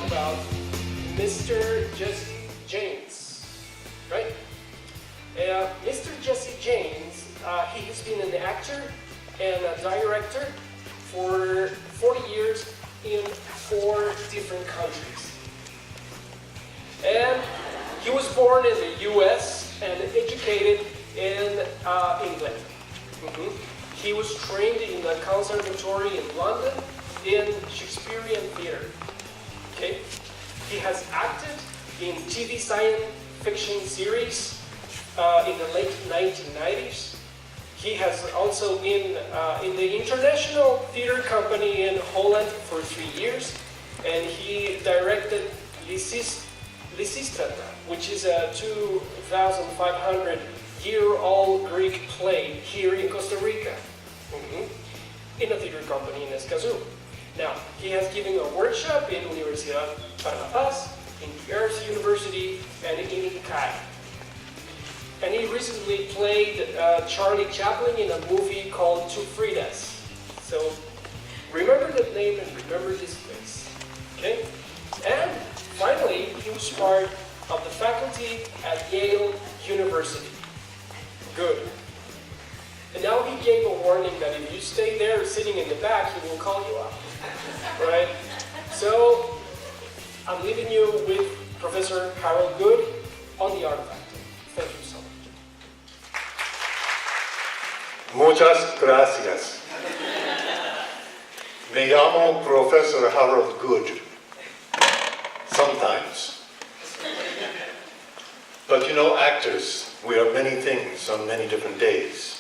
about Mr. Jesai Jayhmes, right? Mr. Jesai Jayhmes, he has been an actor and a director for 40 years in 4 different countries. And he was born in the US and educated in England. He was trained in the conservatory in London in Shakespearean theater. Okay? He has acted in TV science fiction series in the late 1990s. He has also been in the International Theater Company in Holland for 3 years, and he directed Lysistrata, which is a 2,500-year-old Greek play here in Costa Rica, in a theater company in Escazú. Now, he has given a workshop in Universidad Paz, in Earth University, and in ICAI. And he recently played Charlie Chaplin in a movie called Two Fridas. So, remember that name and remember this face. Okay? And finally, he was part of the faculty at Yale University. Good. And now he gave a warning that if you stay there sitting in the back, he will call you up. Right? So, I'm leaving you with Professor Harold Good on the art of acting. Thank you so much. Muchas gracias. Me llamo Professor Harold Good. Sometimes. But you know, actors, we are many things on many different days.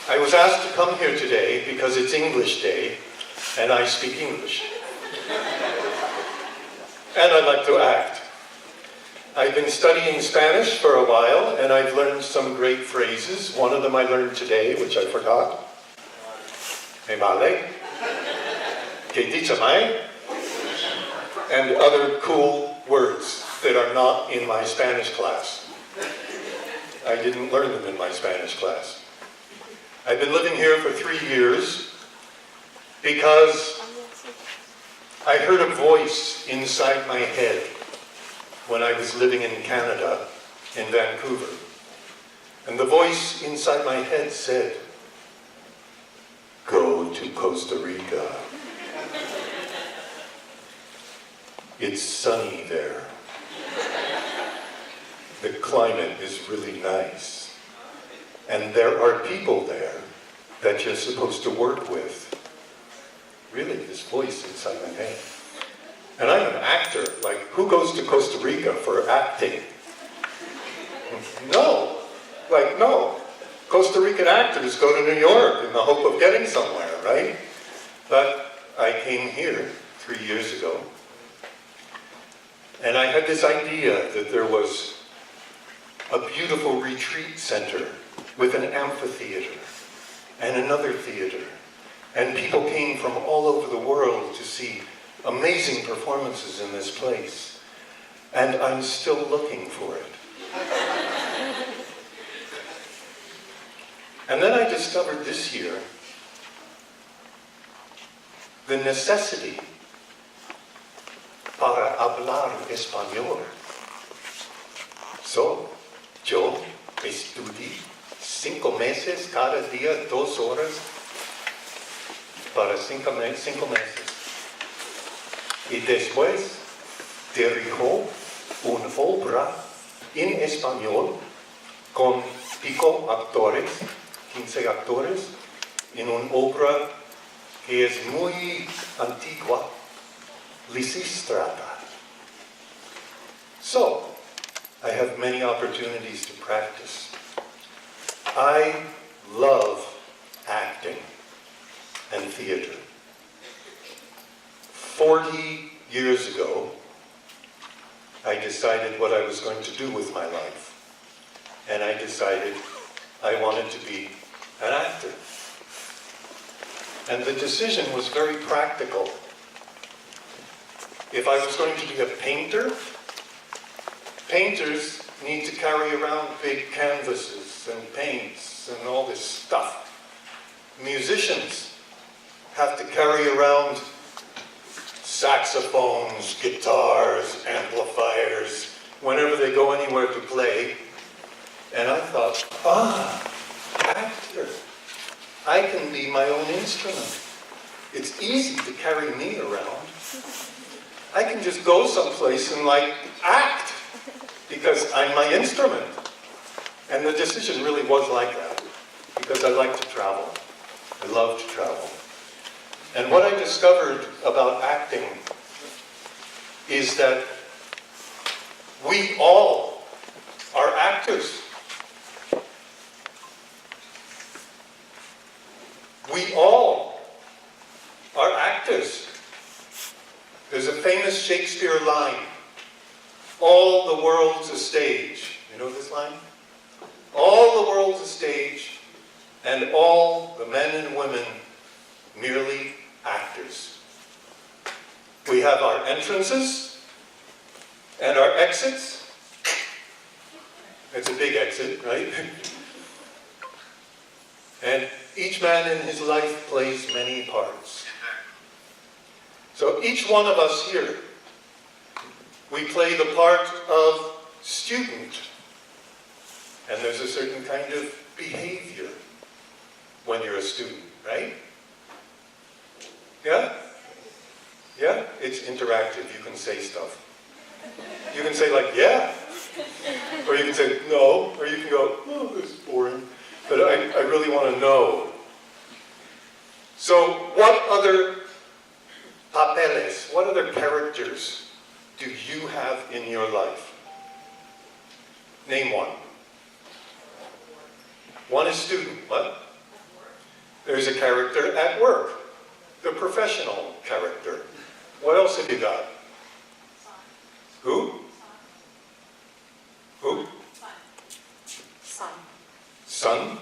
I was asked to come here today because it's English Day, and I speak English. And I like to act. I've been studying Spanish for a while, and I've learned some great phrases. One of them I learned today, which I forgot. Me vale. Que dicha mai. And other cool words that are not in my Spanish class. I didn't learn them in my Spanish class. I've been living here for 3 years because I heard a voice inside my head when I was living in Canada, in Vancouver. And the voice inside my head said, "Go to Costa Rica. It's sunny there. The climate is really nice. And there are people there that you're supposed to work with." Really, this voice inside my head. And I'm an actor. Like, who goes to Costa Rica for acting? No. Like, no. Costa Rican actors go to New York in the hope of getting somewhere, right? But I came here 3 years ago, and I had this idea that there was a beautiful retreat center with an amphitheater and another theater. And people came from all over the world to see amazing performances in this place. And I'm still looking for it. And then I discovered this year the necessity para hablar español. So, yo estudié 5 meses, cada día 2 horas, para 5 meses. Y después dirijo una obra en español con pico actores, 15 actores, en una obra que es muy antigua, Lysistrata. So, I have many opportunities to practice. I love acting and theater. 40 years ago, I decided what I was going to do with my life. And I decided I wanted to be an actor. And the decision was very practical. If I was going to be a painter, painters need to carry around big canvases and paints and all this stuff. Musicians have to carry around saxophones, guitars, amplifiers, whenever they go anywhere to play. And I thought, actor. I can be my own instrument. It's easy to carry me around. I can just go someplace and act because I'm my instrument. And the decision really was like that because I like to travel. I love to travel. And what I discovered about acting is that we all are actors. We all are actors. There's a famous Shakespeare line, all the world's a stage. You know this line? All the world's a stage, and all the men and women merely actors. We have our entrances and our exits. It's a big exit, right? And each man in his life plays many parts. So each one of us here, we play the part of student. And there's a certain kind of behavior when you're a student, right? Yeah? Yeah? It's interactive. You can say stuff. You can say yeah. Or you can say no. Or you can go, oh, this is boring. But I really want to know. So what other papeles, what other characters do you have in your life? Name one. One is student. What? There's a character at work. The professional character. What else have you got? Who? Who? Son. Son?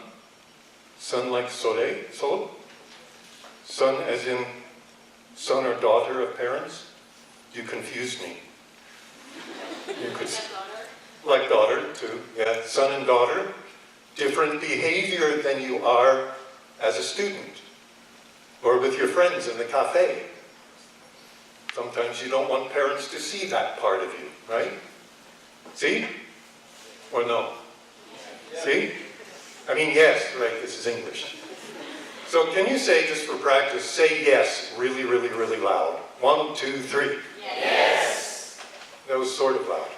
Son like Sede? Sol? Son as in son or daughter of parents? You confused me. You could, like daughter too. Yeah, son and daughter. Different behavior than you are as a student. Or with your friends in the cafe. Sometimes you don't want parents to see that part of you, right? See? Or no? See? I mean, yes, right, this is English. So can you say, just for practice, say yes really, really, really loud. 1, 2, 3. Yes. That was sort of loud.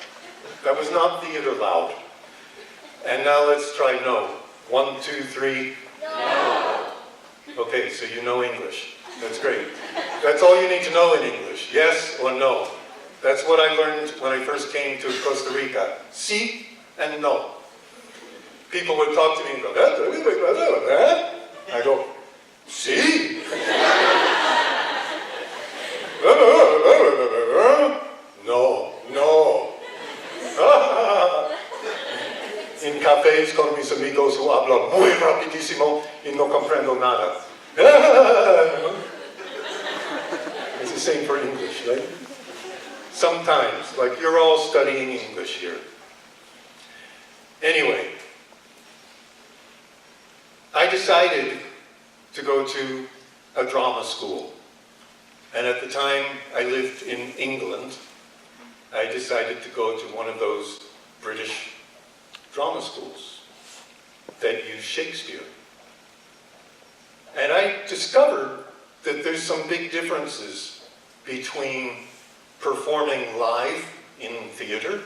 That was not theater loud. And now let's try no. 1, 2, 3. No. Okay, so you know English. That's great. That's all you need to know in English. Yes or no. That's what I learned when I first came to Costa Rica. Sí and no. People would talk to me and go, I go, sí. No, no. En cafés con mis amigos who hablan muy rapidísimo y no comprendo nada. It's the same for English, right? Sometimes, like you're all studying English here. Anyway, I decided to go to a drama school. And at the time I lived in England, I decided to go to one of those British drama schools that use Shakespeare. And I discovered that there's some big differences between performing live in theater,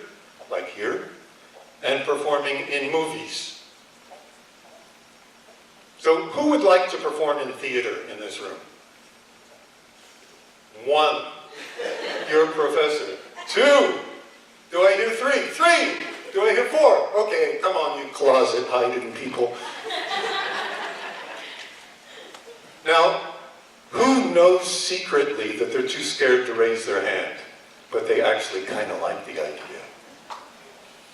like here, and performing in movies. So who would like to perform in theater in this room? 1. You're a professor. 2. Do I hear 3? 3. Do I hear 4? Okay, come on, you closet-hiding people. Now, who knows secretly that they're too scared to raise their hand, but they actually kind of like the idea?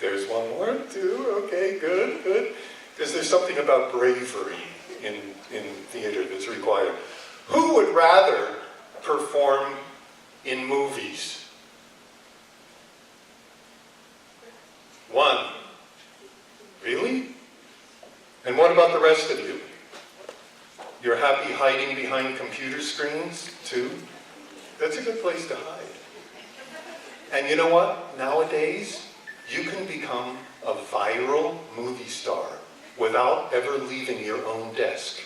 There's 1 more, 2, okay, good, good. Because there's something about bravery in theater that's required. Who would rather perform in movies? 1. Really? And what about the rest of you? You're happy hiding behind computer screens, too? That's a good place to hide. And you know what? Nowadays, you can become a viral movie star without ever leaving your own desk.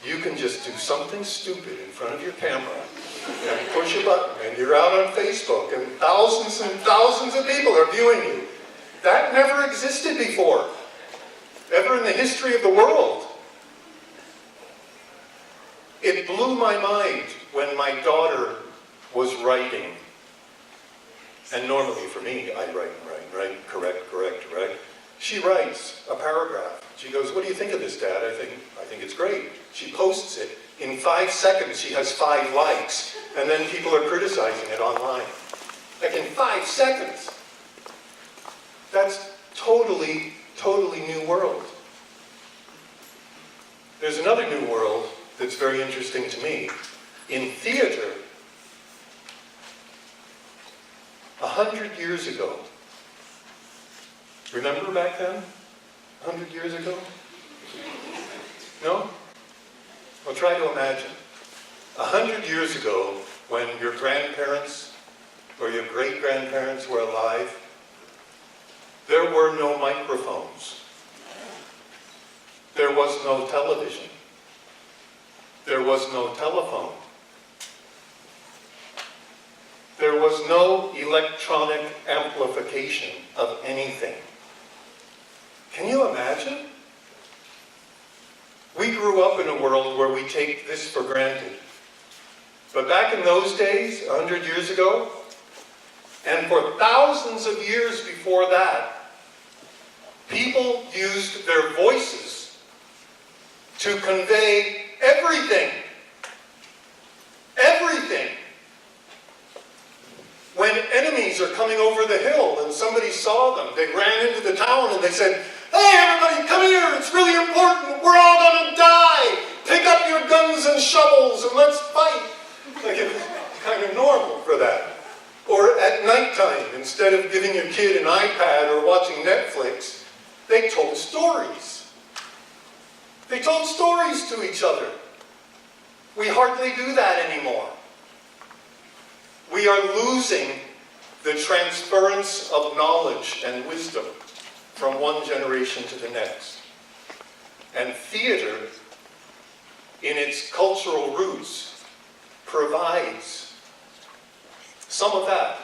You can just do something stupid in front of your camera and push a button and you're out on Facebook and thousands of people are viewing you. That never existed before, ever in the history of the world. It blew my mind when my daughter was writing. And normally for me, I write, correct. She writes a paragraph. She goes, "What do you think of this, Dad?" I think it's great. She posts it. In 5 seconds, she has 5 likes. And then people are criticizing it online. Like in 5 seconds. That's totally new world. There's another new world that's very interesting to me. In theater, 100 years ago, remember back then? 100 years ago? No? Well, try to imagine. 100 years ago, when your grandparents or your great-grandparents were alive, there were no microphones. There was no television. There was no telephone. There was no electronic amplification of anything. Can you imagine? We grew up in a world where we take this for granted. But back in those days, 100 years ago, and for thousands of years before that, people used their voices to convey everything. Everything. When enemies are coming over the hill and somebody saw them, they ran into the town and they said, "Hey, everybody, come here, it's really important, we're all gonna die. Pick up your guns and shovels and let's fight." Like it was kind of normal for that. Or at nighttime, instead of giving your kid an iPad or watching Netflix, they told stories. They told stories to each other. We hardly do that anymore. We are losing the transference of knowledge and wisdom from one generation to the next. And theater, in its cultural roots, provides some of that.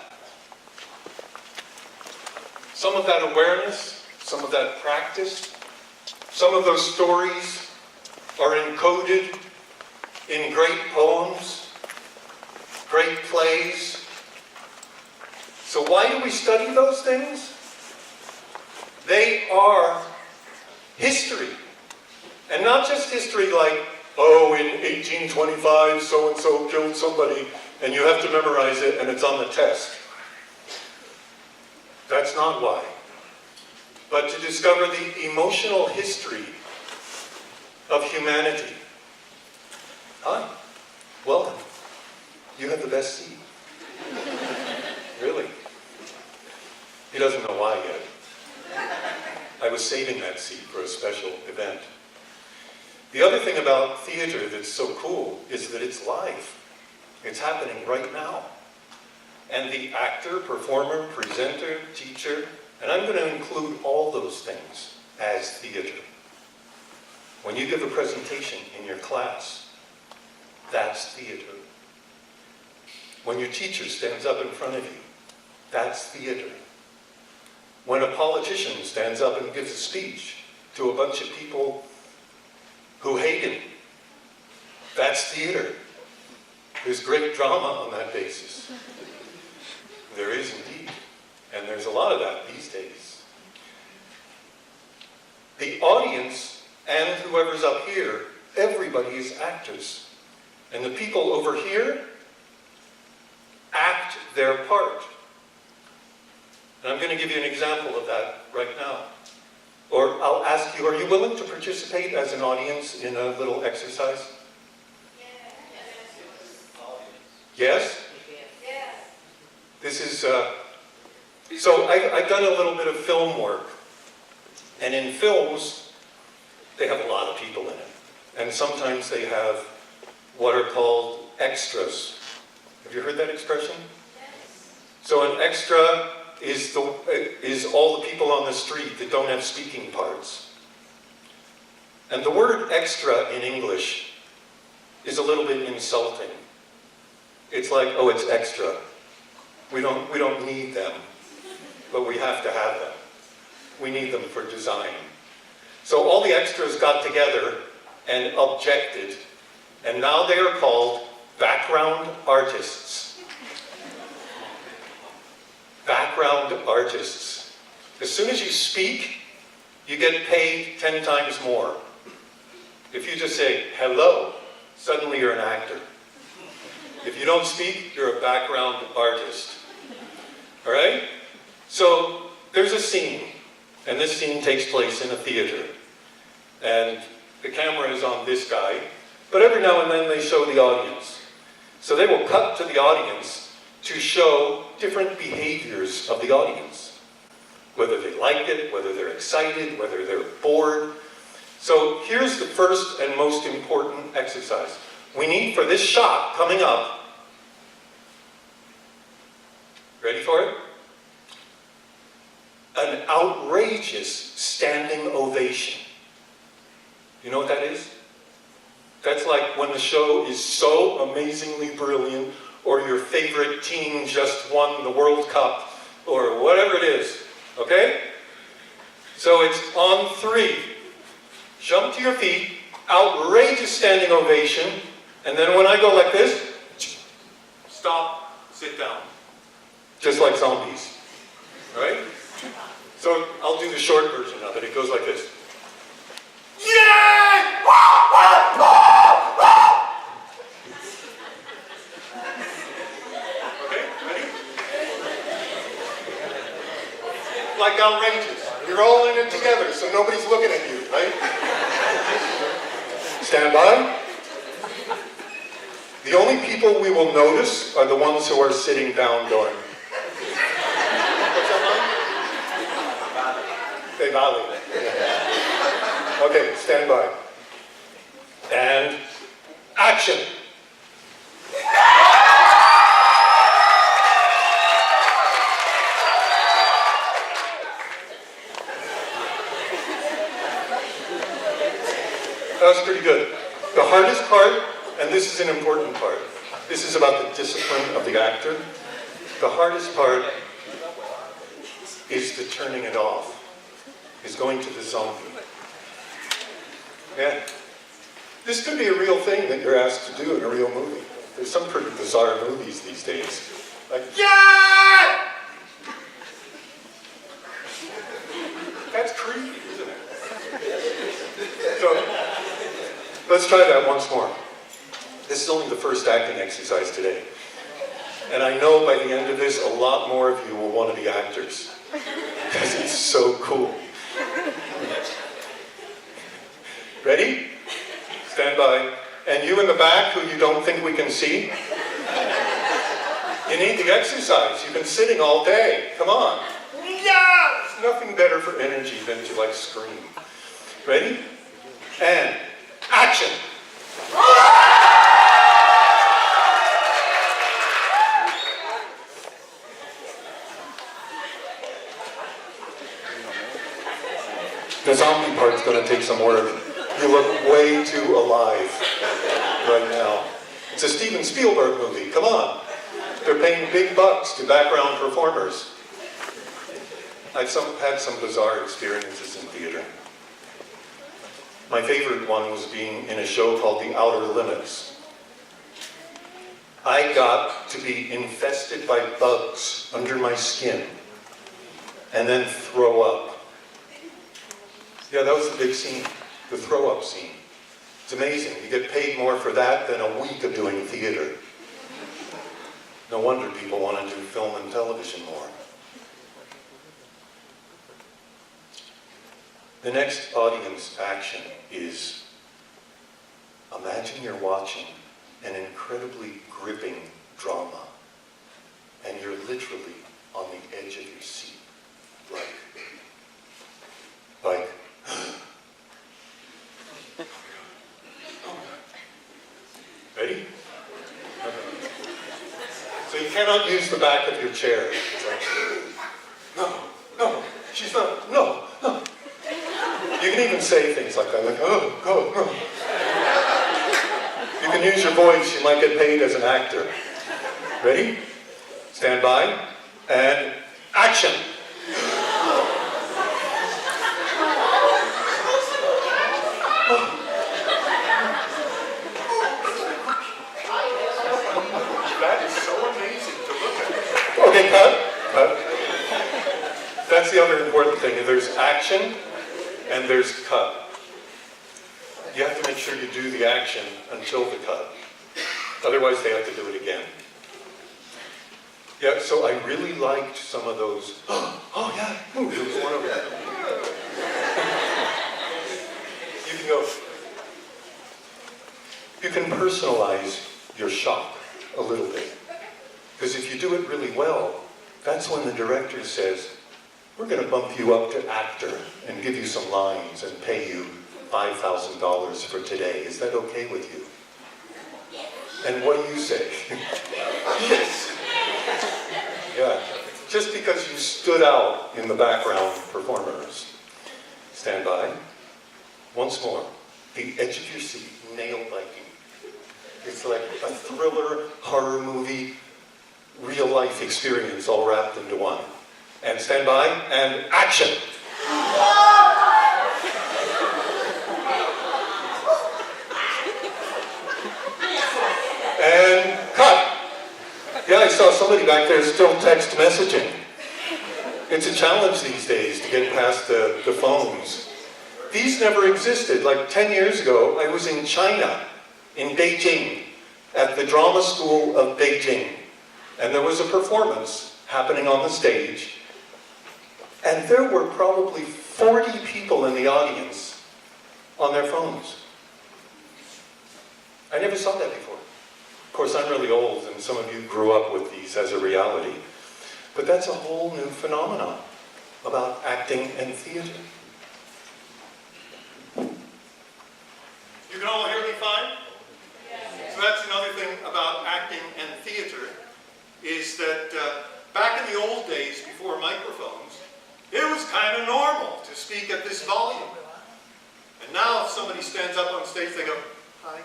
Some of that awareness, some of that practice. Some of those stories are encoded in great poems, great plays. So why do we study those things? They are history. And not just history like, oh, in 1825, so-and-so killed somebody, and you have to memorize it, and it's on the test. That's not why. But to discover the emotional history of humanity. Hi, welcome. You have the best seat. Really. He doesn't know why yet. I was saving that seat for a special event. The other thing about theater that's so cool is that it's live. It's happening right now. And the actor, performer, presenter, teacher, and I'm going to include all those things as theater. When you give a presentation in your class, that's theater. When your teacher stands up in front of you, that's theater. When a politician stands up and gives a speech to a bunch of people who hate him, that's theater. There's great drama on that basis. There is indeed. And there's a lot of that these days. The audience and whoever's up here, everybody is actors. And the people over here act their part. And I'm going to give you an example of that right now. Or I'll ask you, are you willing to participate as an audience in a little exercise? Yes? Yes? This is, so I've done a little bit of film work. And in films, they have a lot of people in it. And sometimes they have what are called extras. Have you heard that expression? So an extra is all the people on the street that don't have speaking parts. And the word extra in English is a little bit insulting. It's like, oh, it's extra. We don't need them, but we have to have them. We need them for design. So all the extras got together and objected, and now they are called background artists. Background artists. As soon as you speak, you get paid 10 times more. If you just say, hello, suddenly you're an actor. If you don't speak, you're a background artist. All right? So there's a scene, and this scene takes place in a theater. And the camera is on this guy, but every now and then they show the audience. So they will cut to the audience to show different behaviors of the audience. Whether they like it, whether they're excited, whether they're bored. So here's the first and most important exercise. We need, for this shot coming up, ready for it? An outrageous standing ovation. You know what that is? That's like when the show is so amazingly brilliant, or your favorite team just won the World Cup, or whatever it is. Okay? So it's on 3. Jump to your feet, outrageous standing ovation, and then when I go like this, stop, sit down. Just like zombies. Right? So I'll do the short version of it. It goes like this. Yay! Okay, ready? Like outrageous. You're all in it together, so nobody's looking at you, right? Stand by. The only people we will notice are the ones who are sitting down going. What's that line? They valley. Okay, stand by. And action. That was pretty good. The hardest part, and this is an important part, this is about the discipline of the actor. The hardest part is the turning it off, is going to the zombie. Yeah. This could be a real thing that you're asked to do in a real movie. There's some pretty bizarre movies these days. Like, yeah! That's creepy, isn't it? So, let's try that once more. This is only the first acting exercise today. And I know by the end of this, a lot more of you will want to be actors. Because it's so cool. Ready? Stand by. And you in the back, who you don't think we can see, you need the exercise. You've been sitting all day. Come on. Yeah! There's nothing better for energy than to like scream. Ready? And action! The zombie part's going to take some work. You look way too alive right now. It's a Steven Spielberg movie. Come on. They're paying big bucks to background performers. I've had some bizarre experiences in theater. My favorite one was being in a show called The Outer Limits. I got to be infested by bugs under my skin and then throw up. Yeah, that was the big scene, the throw-up scene. It's amazing. You get paid more for that than a week of doing theater. No wonder people want to do film and television more. The next audience action is, imagine you're watching an incredibly gripping drama, and you're literally on the edge of your seat, like, ready? Okay. cannot use the back of your chair. It's like, no, she's not, no. You can even say things like that, like, oh. You can use your voice, you might get paid as an actor. Ready? Stand by, and action! That is so amazing to look at. Okay, cut. That's the other important thing. There's action and there's cut. You have to make sure you do the action until the cut. Otherwise, they have to do it again. Yeah, so I really liked some of those. Oh yeah, ooh, there was one over there. You can go. You can personalize your shock a little bit. Because if you do it really well, that's when the director says, we're going to bump you up to actor and give you some lines and pay you $5,000 for today. Is that okay with you? And what do you say? Yes. Yeah. Just because you stood out in the background performers. Stand by. Once more. The edge of your seat, nail biting. It's like a thriller, horror movie, real life experience all wrapped into one. And stand by, and action! And cut! Yeah, I saw somebody back there still text messaging. It's a challenge these days to get past the phones. These never existed. Like 10 years ago, I was in China, in Beijing, at the drama school of Beijing. And there was a performance happening on the stage. And there were probably 40 people in the audience on their phones. I never saw that before. Of course, I'm really old, and some of you grew up with these as a reality. But that's a whole new phenomenon about acting and theater. You can all hear me fine? Yes. So that's another thing about acting and theater, is that back in the old days, before microphones, it was kind of normal to speak at this volume. And now if somebody stands up on stage, they go, hi,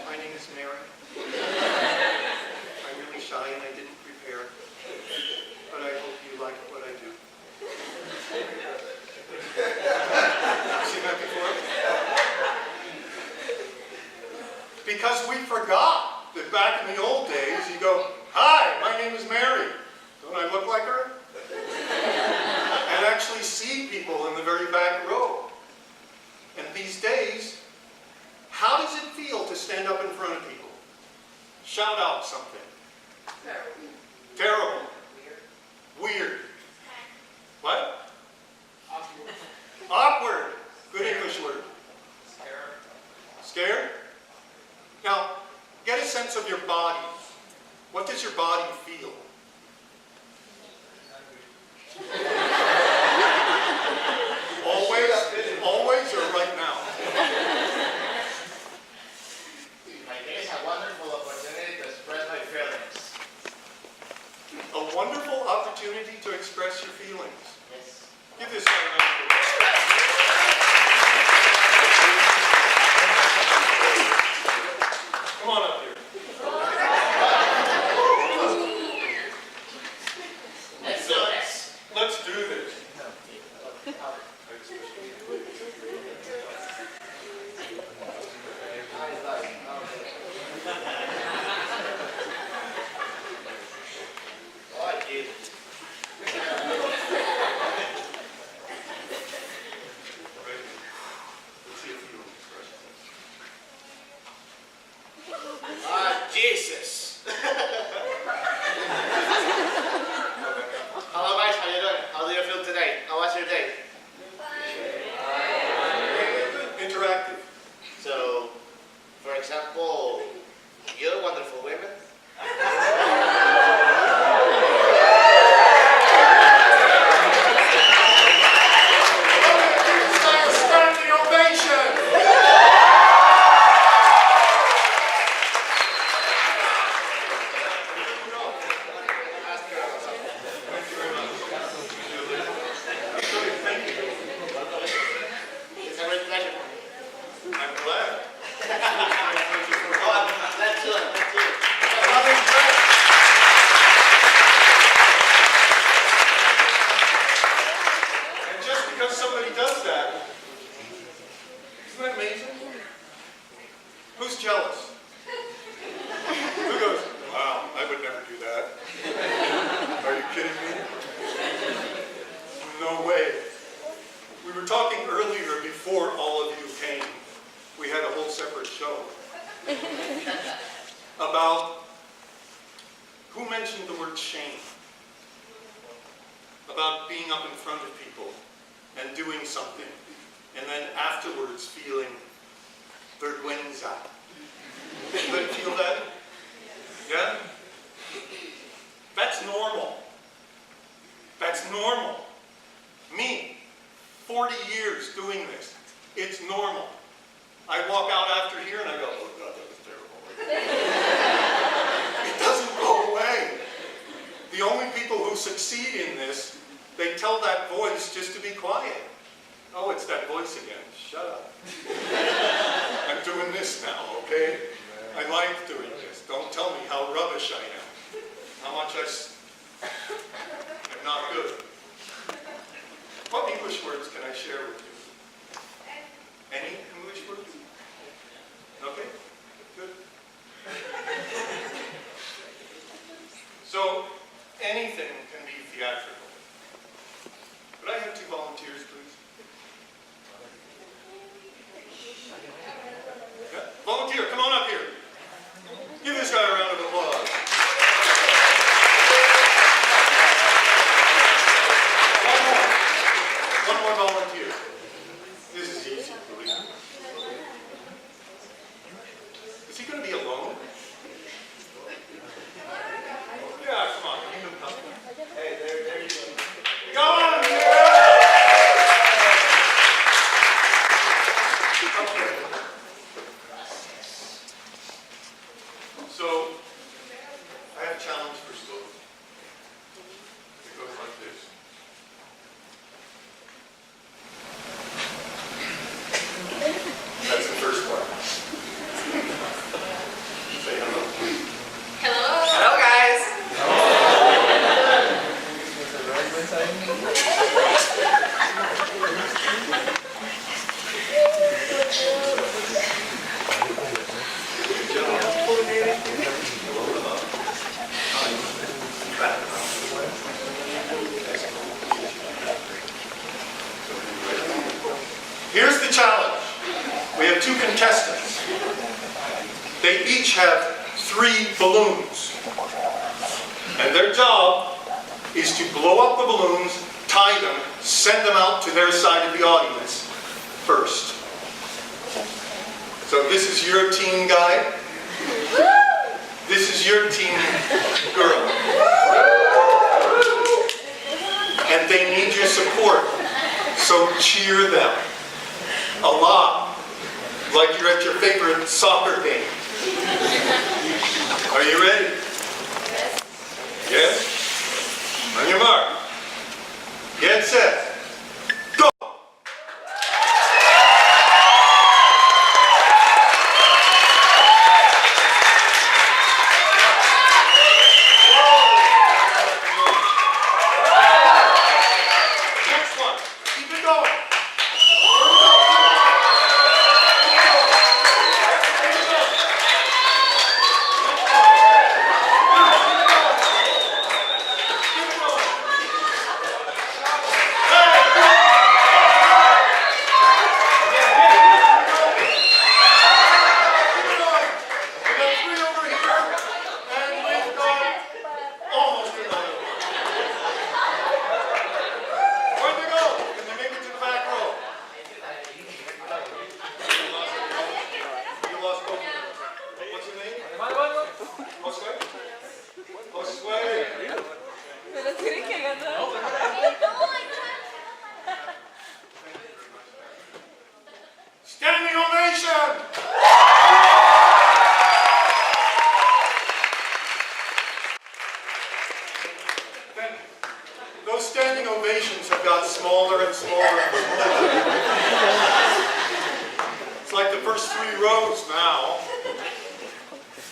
my name is Mary. I'm really shy and I didn't prepare, but I hope you like what I do. Seen that before? Because we forgot that back in the old days, you go, hi, my name is Mary. Don't I look like her? And actually see people in the very back row. And these days, how does it feel to stand up in front of people? Shout out something. Terrible. Terrible. Weird. What? Awkward. Awkward. Good English word. Scared. Scared? Now, get a sense of your body. What does your body feel? Always or right now? I think it's a wonderful opportunity to express my feelings. A wonderful opportunity to express your feelings. Yes. Give this guy a round of applause. Come on up here. Let's do this. Let's do this. Oh, I did. Jesus. Hello guys, how you doing? How do you feel today? How was your day? Interactive. So, for example, you're wonderful women. Standing ovation. I'm glad. Oh, I'm glad too. I'm glad too. I'm impressed. And just because somebody does that, isn't that amazing? Who's jealous? Who goes, wow, I would never do that. Are you kidding me? No way. We were talking earlier before all of you came. We had a whole separate show about who mentioned the word shame? About being up in front of people and doing something and then afterwards feeling vergüenza. Anybody feel that? Yeah? That's normal. That's normal. Me, 40 years doing this. It's normal. I walk out after here and I go, oh God, that was terrible. It doesn't go away. The only people who succeed in this, they tell that voice just to be quiet. Oh, it's that voice again. Shut up. I'm doing this now, okay? I like doing this. Don't tell me how rubbish I am. How much I'm not good. What English words can I share with you? Any English words? Okay, good. So, anything can be theatrical. Could I have 2 volunteers, please? Yeah. Volunteer, come on up here. Give this guy a round of applause. One more volunteer. This is easy, believe me. Is he going to be alone? Yeah, come on, you can come. Hey, there you go. Go on, okay. So, I have a challenge for school. It goes like this. That's the first part. Say hello. Hello. Hello, guys. Here's the challenge. We have 2 contestants. They each have 3 balloons. And their job is to blow up the balloons, tie them, send them out to their side of the audience first. So this is your team guy. This is your team girl. And they need your support. So cheer them. A lot. Like you're at your favorite soccer game. Are you ready? Yes? On your mark. Get set. Go! Next one. Keep it going. Hey! first 3 rows now.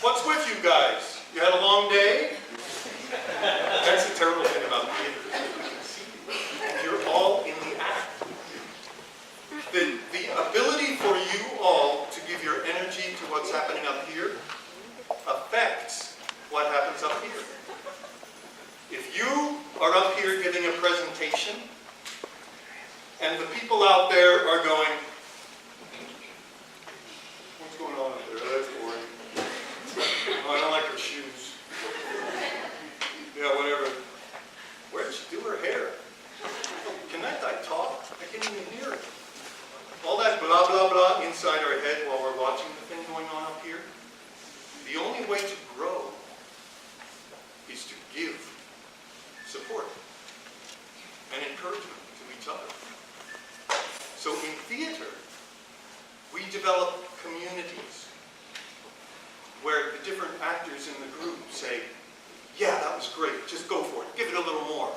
What's with you guys? You had a long day? That's the terrible thing about theater. You're all in the act. The ability for you all to give your energy to what's happening up here affects what happens up here. If you are up here giving a presentation, and the people out there are going, what's going on up there? That's boring. Oh, I don't like her shoes. Yeah, whatever. Where did she do her hair? Can that guy talk? I can't even hear it. All that blah, blah, blah inside our head while we're watching the thing going on up here. The only way to grow is to give support and encouragement to each other. So in theater, we develop communities where the different actors in the group say, yeah, that was great, just go for it, give it a little more.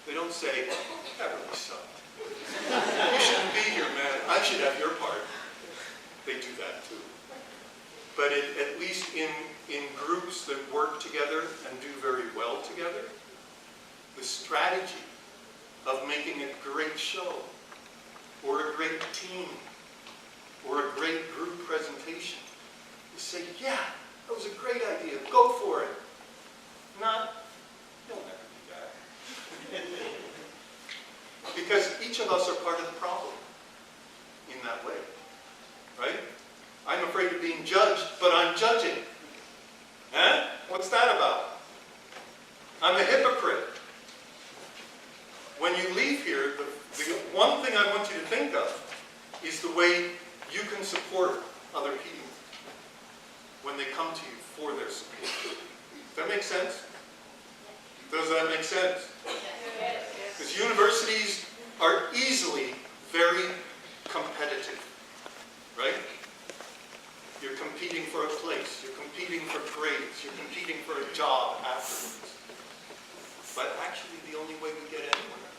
They don't say, that really sucked. You shouldn't be here, man, I should have your part. They do that too. But at least in groups that work together and do very well together, the strategy of making a great show, or a great team, or a great group presentation, is say, yeah, that was a great idea, go for it. Not, you'll never do that. Because each of us are part of the problem in that way, right? I'm afraid of being judged, but I'm judging. Huh? What's that about? I'm a hypocrite. When you leave here, the one thing I want you to think of is the way you can support other people when they come to you for their support. Does that make sense? Does that make sense? Because universities are easily very competitive, right? You're competing for a place, you're competing for grades, you're competing for a job afterwards. But actually the only way we get anywhere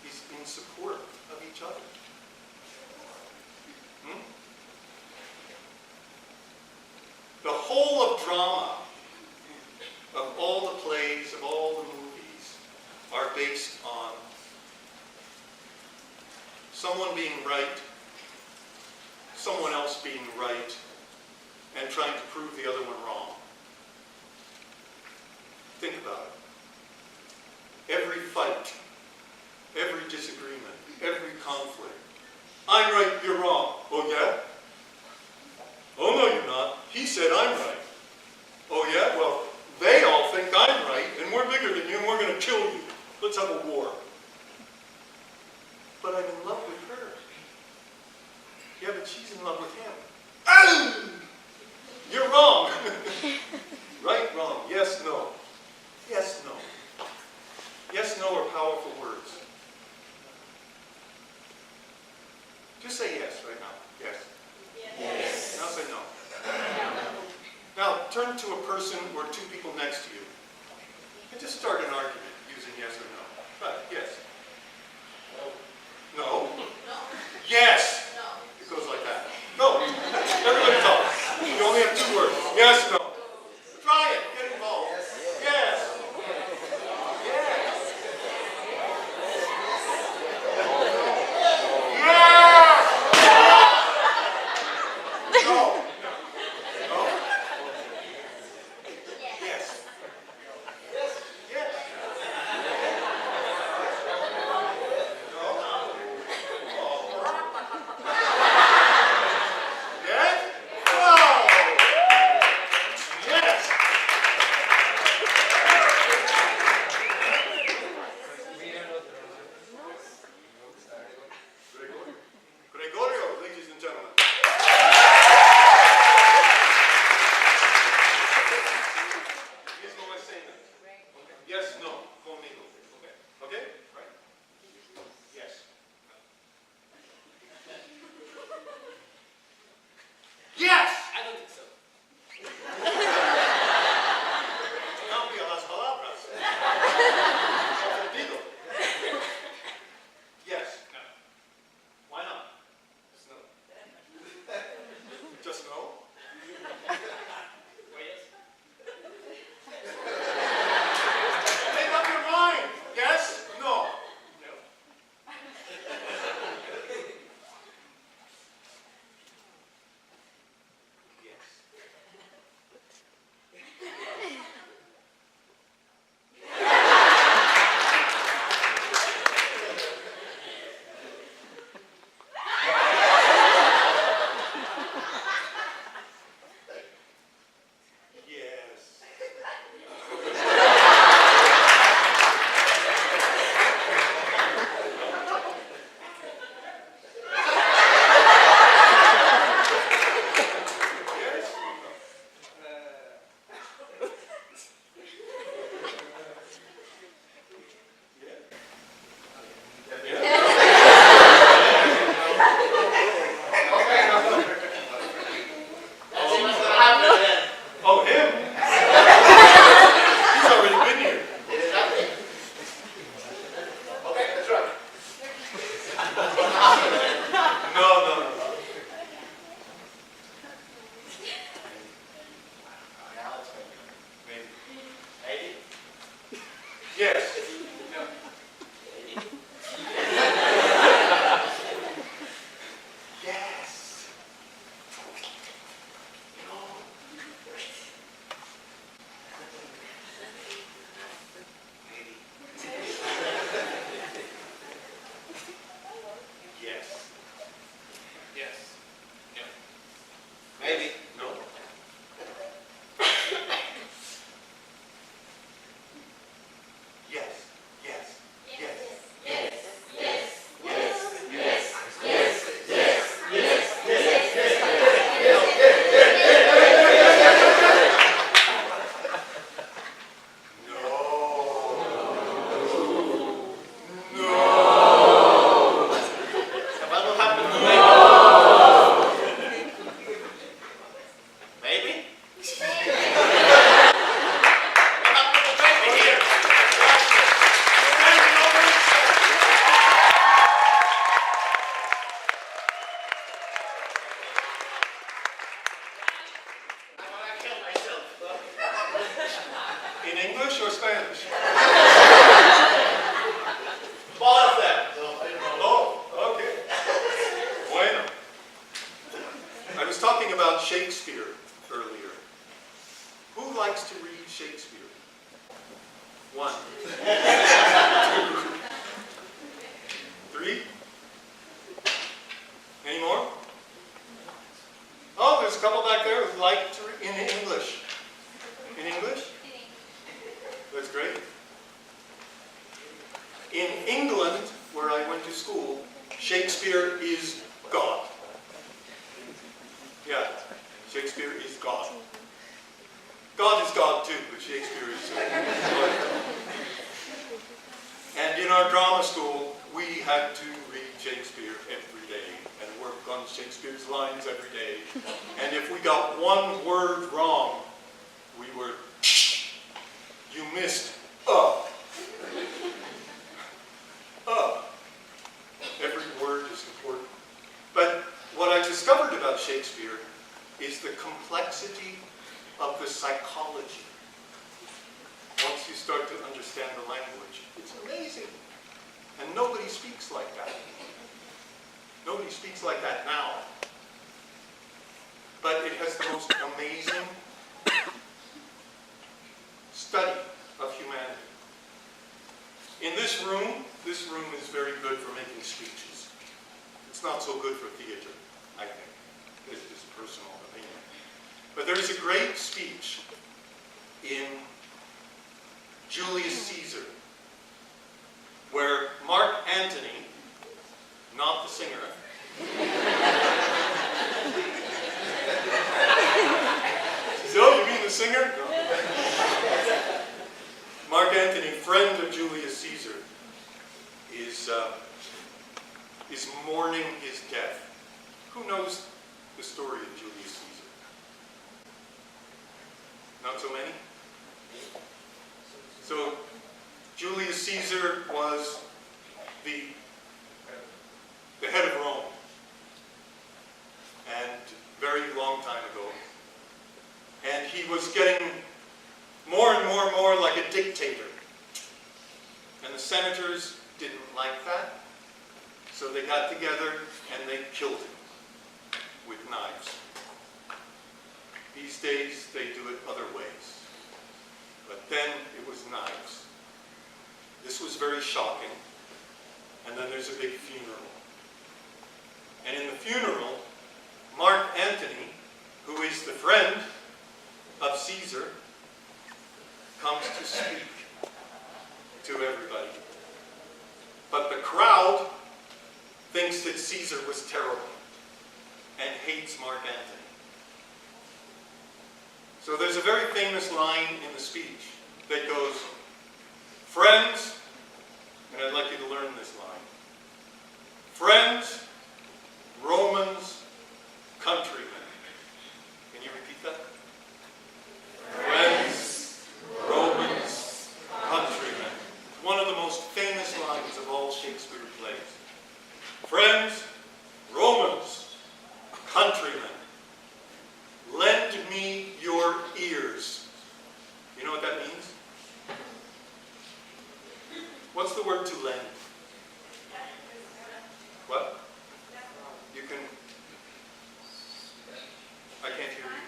is in support of each other. The whole of drama, of all the plays, of all the movies, are based on someone being right, someone else being right, and trying to prove the other one wrong. Think about it. Every fight, every disagreement, every conflict. I'm right, you're wrong. Oh yeah? Oh no, you're not. He said I'm right. Oh yeah? Well, they all think I'm right, and we're bigger than you, and we're going to kill you. Let's have a war. But I'm in love with her. Yeah, but she's in love with him. Oh! You're wrong. Right, wrong. Yes, no. Yes, no. Yes, no are powerful words. Just say yes right now. Yes. Yes. Now say no. Now turn to a person or 2 people next to you and just start an argument using yes or no. Right, yes. No. No. Yes. No. It goes like that. No. Everybody talk. You only have 2 words. Yes, no. Try it. Get involved. Yes. Gregorio, ladies and gentlemen. English or Spanish? Both of them. So I don't know. Oh, okay. Bueno. I was talking about Shakespeare earlier. Who likes to read Shakespeare? 1, 2, 3. Any more? Oh, there's a couple back there who like to read in English. In English? That's great. In England, where I went to school, Shakespeare is God. Yeah, Shakespeare is God. God is God too, but Shakespeare is God. And in our drama school, we had to read Shakespeare every day and work on Shakespeare's lines every day. And if we got one word wrong, we were, you missed Every word is important. But what I discovered about Shakespeare is the complexity of the psychology. Once you start to understand the language, it's amazing. And nobody speaks like that. Nobody speaks like that now. But it has the most amazing study of humanity. In this room is very good for making speeches. It's not so good for theater, I think. It's just personal opinion. But there's a great speech in Julius Caesar where Mark Antony, not the singer, so you mean the singer? No. Mark Antony, friend of Julius Caesar, is mourning his death. Who knows the story of Julius Caesar? Not so many? So, Julius Caesar was the head of Rome, and very long time ago. And he was getting more and more and more like a dictator. And the senators didn't like that, so they got together and they killed him with knives. These days they do it other ways, but then it was knives. This was very shocking. And then there's a big funeral. And in the funeral, Mark Antony, who is the friend of Caesar, comes to speak to everybody. But the crowd thinks that Caesar was terrible and hates Mark Antony. So there's a very famous line in the speech that goes, "Friends," and I'd like you to learn this line, "Friends, Romans, countrymen." Can you repeat that? Friends, Romans, countrymen. One of the most famous lines of all Shakespeare plays. Friends, Romans, countrymen, lend me your ears. You know what that means? What's the word to lend? What? You can... I can't hear you.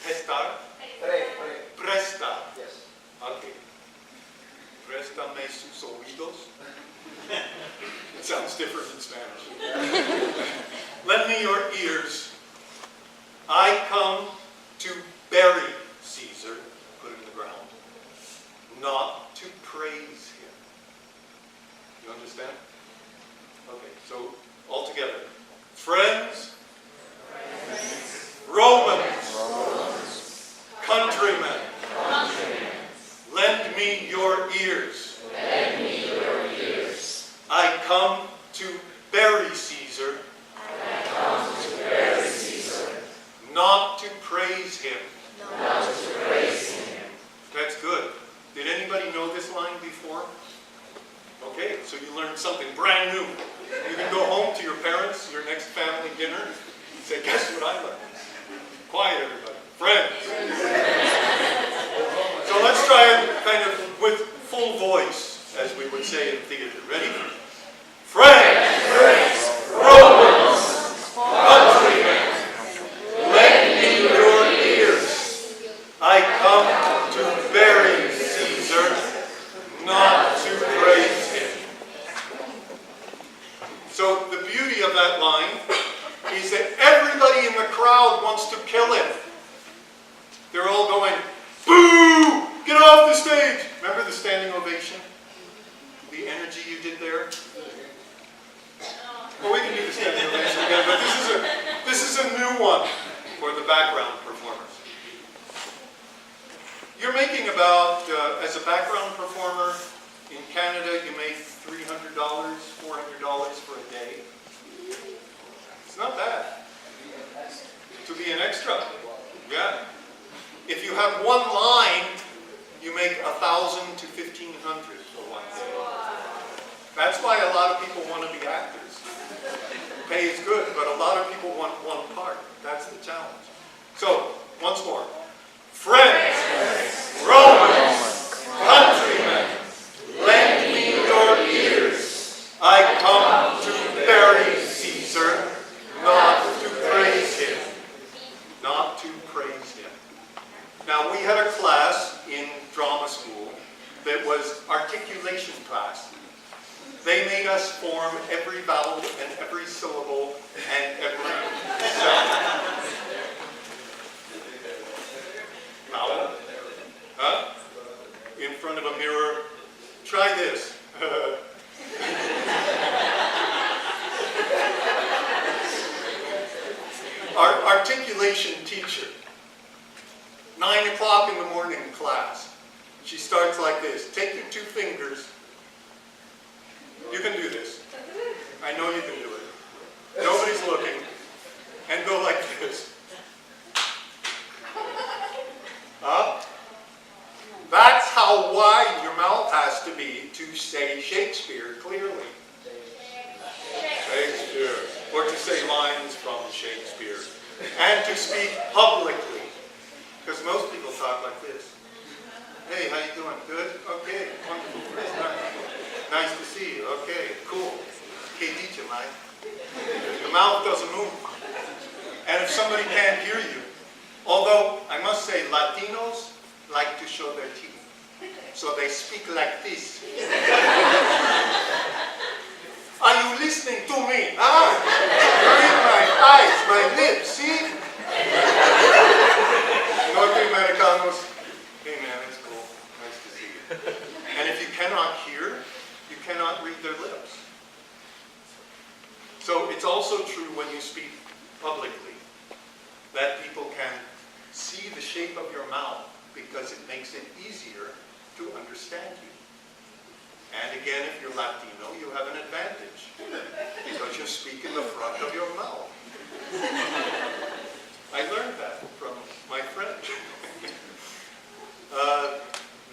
Prestar? Prestar. Yes. Okay. Préstame sus oídos. It sounds different in Spanish. Lend me your ears. I come to bury Caesar, put him in the ground, not to praise him. You understand? Okay, so all together. Friends, Romans, countrymen, lend me your ears. I come to bury Caesar, not to praise him. That's good. Did anybody know this line before? Okay, so you learned something brand new. You can go home to your parents, your next family dinner, and say, guess what I learned? Quiet, everybody. Friends. crowd wants to kill him. They're all going, boo! Get off the stage! Remember the standing ovation? The energy you did there? Well, we can do the standing ovation again, but this is a new one for the background performers. You're making about, as a background performer in Canada, you make $300, $400 for a day. It's not bad. To be an extra, yeah. If you have one line, you make $1,000 to $1,500 for one day. That's why a lot of people want to be actors. Pay is good, but a lot of people want one part. That's the challenge. So, once more. Friends, Romans, countrymen, lend me your ears. I come to bury Caesar, not to praise him. Not to praise him. Now, we had a class in drama school that was articulation class. They made us form every vowel and every syllable and every sound. Vowel? Huh? In front of a mirror. Try this. Our articulation teacher, 9 o'clock in the morning class, she starts like this. Take your 2 fingers. You can do this. I know you can do it. Nobody's looking. And go like this. Up. That's how wide your mouth has to be to say Shakespeare clearly. Shakespeare. Or to say lines from Shakespeare. And to speak publicly. Because most people talk like this. Hey, how you doing? Good? Okay, wonderful. Nice to see you. Okay, cool. Okay, teacher, Mike. The mouth doesn't move. And if somebody can't hear you, although I must say Latinos like to show their teeth. So they speak like this. Are you listening to me? Ah, read my eyes, my lips, see? Norte-Americanos, hey man, it's cool. Nice to see you. And if you cannot hear, you cannot read their lips. So it's also true when you speak publicly that people can see the shape of your mouth because it makes it easier to understand you. And again, if you're Latino, you have an advantage because you speak in the front of your mouth. I learned that from my friend.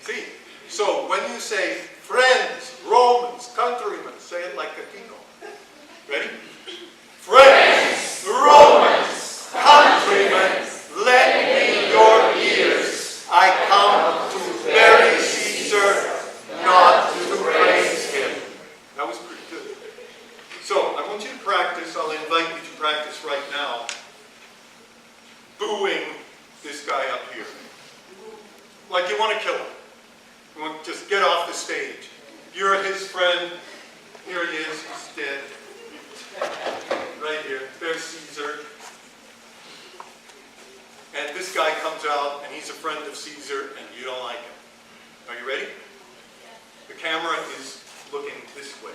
See, so when you say friends, Romans, countrymen, say it like Latino. Ready? Friends, Romans, countrymen, lend me your ears. I come to bury Caesar, not to praise him. That was pretty good. So, I want you to practice, I'll invite you to practice right now, booing this guy up here. Like you want to kill him. You want to just get off the stage. You're his friend. Here he is, he's dead. Right here. There's Caesar. And this guy comes out, and he's a friend of Caesar, and you don't like him. Are you ready? The camera is looking this way.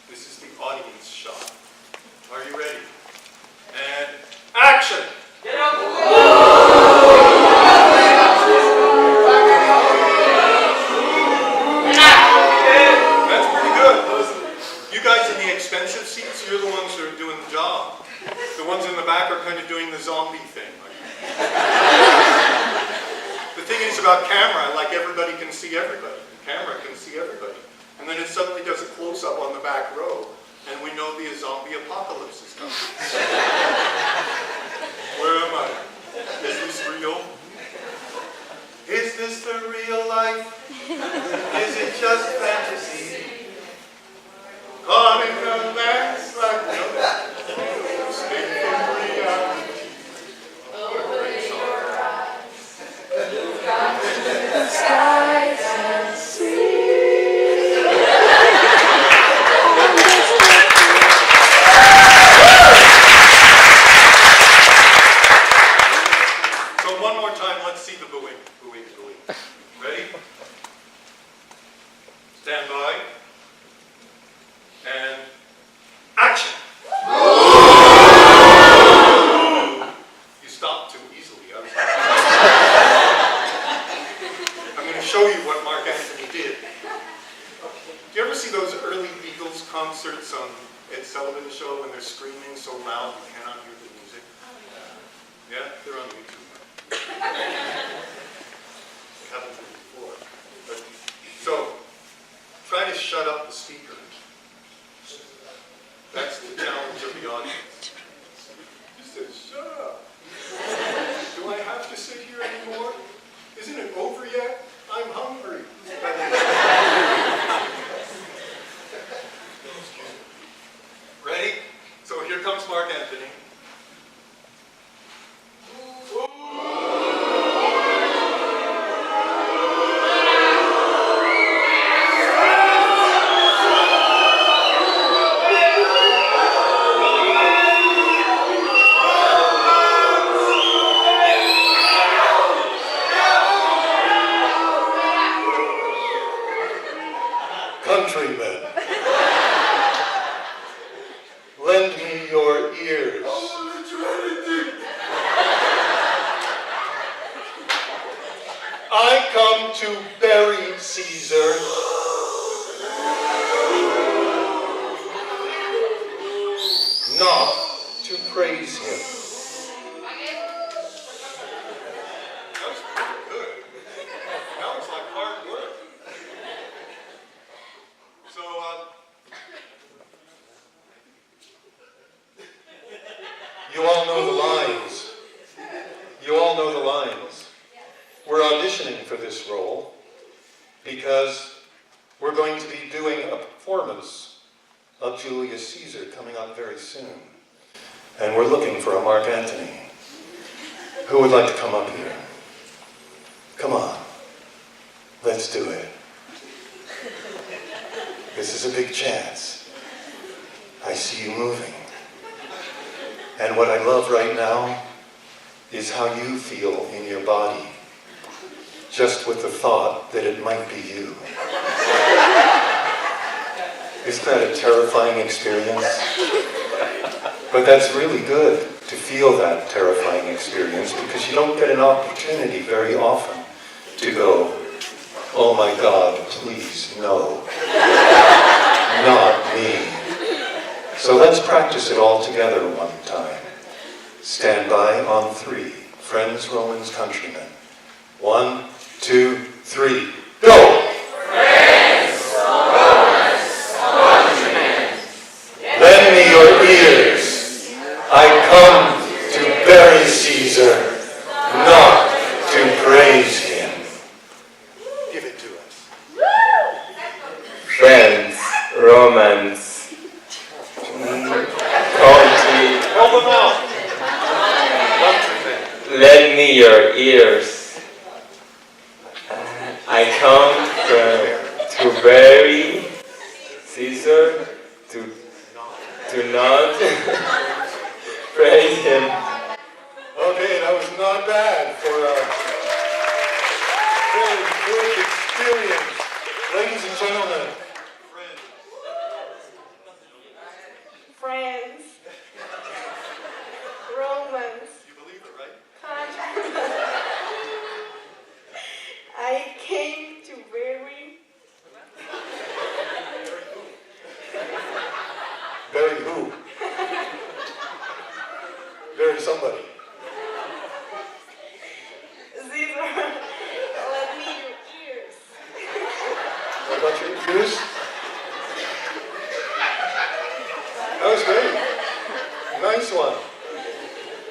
This is the audience shot. Are you ready? And action! Get out the way! That's pretty good. You guys in the expensive seats, you're the ones who are doing the job. The ones in the back are kind of doing the zombie thing. The thing is about camera, like everybody can see everybody. The camera can see everybody. And then it suddenly does a close-up on the back row, and we know the zombie apocalypse is coming. Where am I? Is this real? Is this the real life? Is it just fantasy? Caught in a landslide. No. Escape from reality. Open your eyes. Look up into the skies and see. see the booing, booing, booing. Ready? Stand by. And action! You stopped too easily. I'm going to show you what Mark Anthony did. Do you ever see those early Beatles concerts on Ed Sullivan's show when they're screaming so loud you cannot hear the music? Yeah, they're on YouTube. Happened to me before. But, so, try to shut up the speaker. That's the challenge of the audience. He said, shut up. Do I have to sit here anymore? Isn't it over yet? I'm hungry. Ready? So here comes Mark Anthony. Countrymen, lend me your ears. I come to bury Caesar, not to praise him. That was pretty good. That was like hard work. So, you all know the lines. You all know the lines. We're auditioning for this role because we're going to be doing a performance of Julius Caesar coming up very soon. And we're looking for a Mark Antony. Who would like to come up here? Come on. Let's do it. This is a big chance. I see you moving. And what I love right now is how you feel in your body, just with the thought that it might be you. Isn't that a terrifying experience? But that's really good to feel that terrifying experience because you don't get an opportunity very often to go, oh my God, please, no. Not me. So let's practice it all together one time. Stand by on 3. Friends, Romans, countrymen. 1, 2, 3, go! Friends, Romans, countrymen, Lend me your ears. I come to bury Caesar, not to praise him. Give it to us. Friends, Romans, country, Hold them out. Countrymen. lend me your ears. I come to bury Caesar, to not praise him. Okay, that was not bad for a very good experience. Ladies and gentlemen, friends, Romans, you believe it, right? countrymen. I came to bury. Bury who? Bury somebody. Caesar, let me your ears. What about your ears? That was great. Nice one.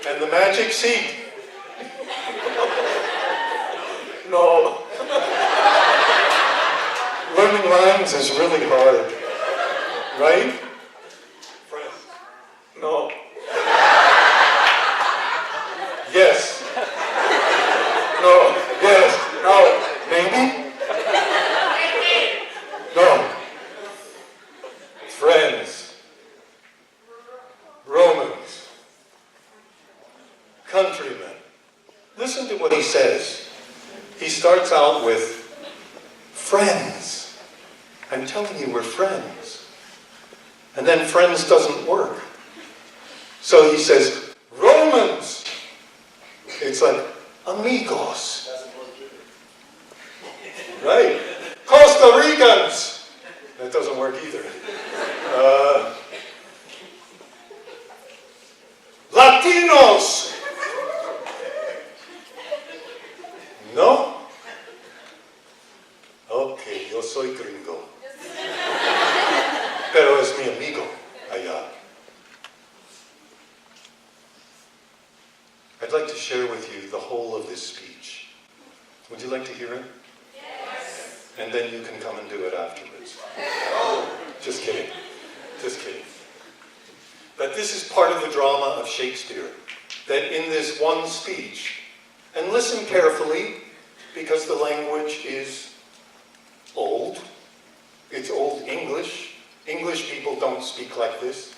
And the magic seat. No. Learning lines is really hard. Right? Friends. No. Yes. No. Yes. No. Maybe? No. Friends. Romans. Countrymen. Listen to what he says. He starts out with friends. I'm telling you, we're friends. And then friends doesn't work. So he says, Romans. It's like, amigos. Right? Costa Ricans. That doesn't work either. Latinos. No? Okay, yo soy gringo. Pero es mi amigo allá. I'd like to share with you the whole of this speech. Would you like to hear it? Yes. And then you can come and do it afterwards. Just kidding. Just kidding. But this is part of the drama of Shakespeare. That in this one speech, and listen carefully, because the language is old. It's Old English. English people don't speak like this.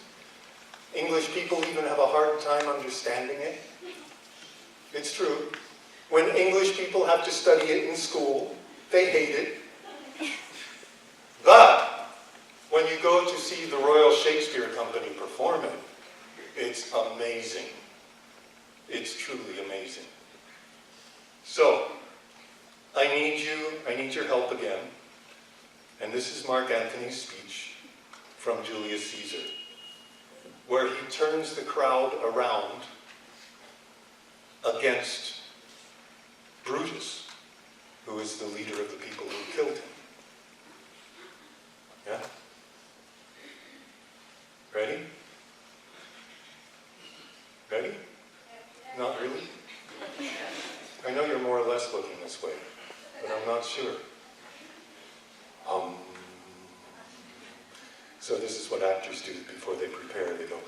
English people even have a hard time understanding it. It's true. When English people have to study it in school, they hate it. But when you go to see the Royal Shakespeare Company perform it, it's amazing. It's truly amazing. So, I need your help again. And this is Mark Antony's speech from Julius Caesar, where he turns the crowd around against Brutus, who is the leader of the people who killed him. Yeah? Ready? Ready? Not really? I know you're more or less looking this way, but I'm not sure. So this is what actors do before they prepare. They go,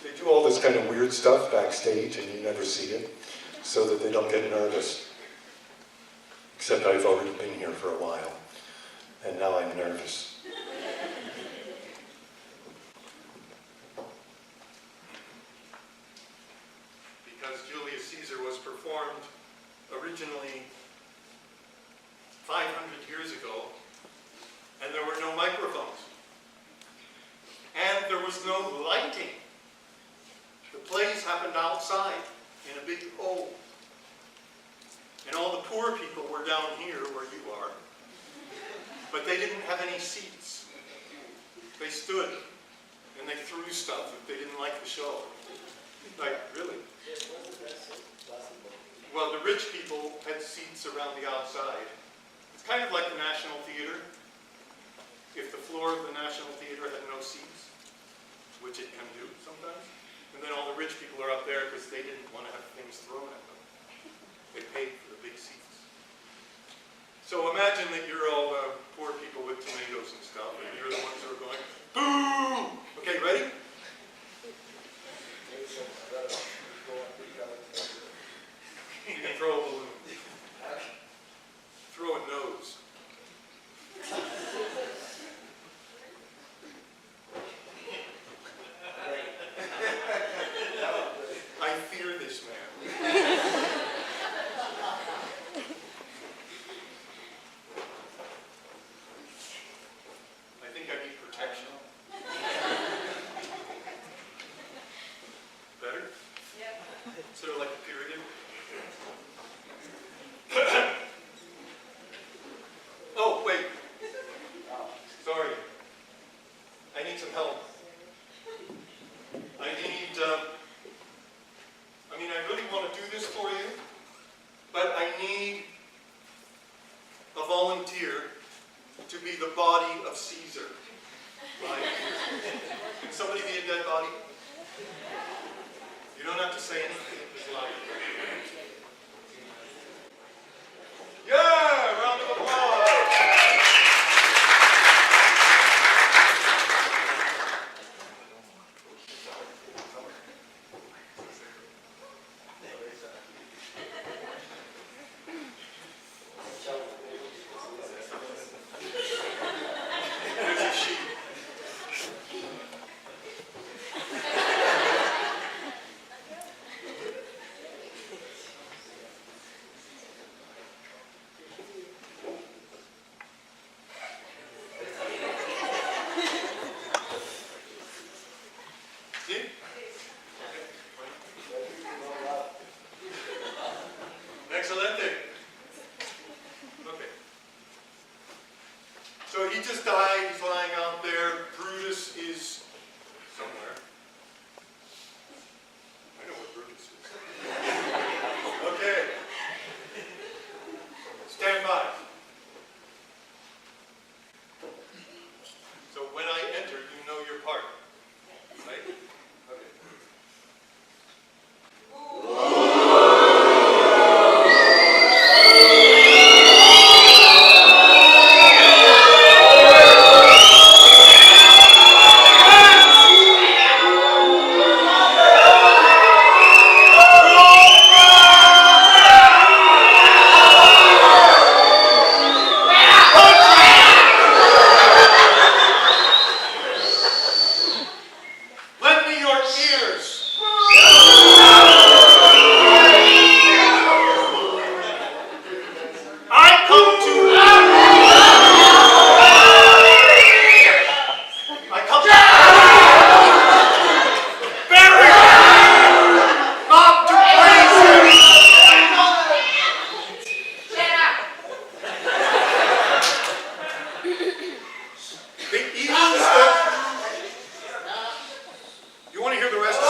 they do all this kind of weird stuff backstage and you never see it, so that they don't get nervous. Except I've already been here for a while, and now I'm nervous. Because Julius Caesar was performed originally 500 years ago, and there were no microphones. And there was no lighting. The plays happened outside in a big hole. And all the poor people were down here where you are. But they didn't have any seats. They stood and they threw stuff if they didn't like the show. Like, really? Well, the rich people had seats around the outside. It's kind of like the National Theater. If the floor of the National Theater had no seats, which it can do sometimes, and then all the rich people are up there because they didn't want to have things thrown at them. They paid for the big seats. So imagine that you're all poor people with tomatoes and stuff, and you're the ones who are going, boo! Okay, ready? You can throw a balloon. Throw a nose. I fear this man. I think I need protection. Better? Yep. Sort of like a period. Oh, wait. Sorry. I need some help. I really want to do this for you, but I need a volunteer to be the body of Caesar. Right? Can somebody be a dead body? You don't have to say anything, just lie. Yeah! Round of applause! There's a sheep. See? Excelente. Okay. So he just died, he's lying out there. Brutus is somewhere. I know what Brutus is. Okay. Stand by. So when I enter, you know your part. Right? Okay. Lend me your ears. I come to bury, not to praise him. The evils that you want to hear the rest of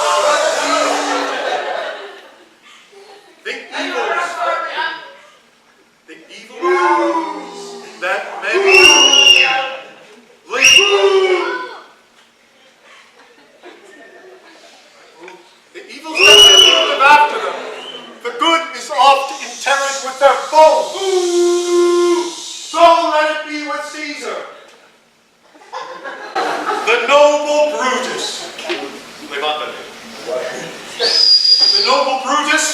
the evils that many live after them. The good is oft interred with their foes. So let it be with Caesar. The noble Brutus. The noble Brutus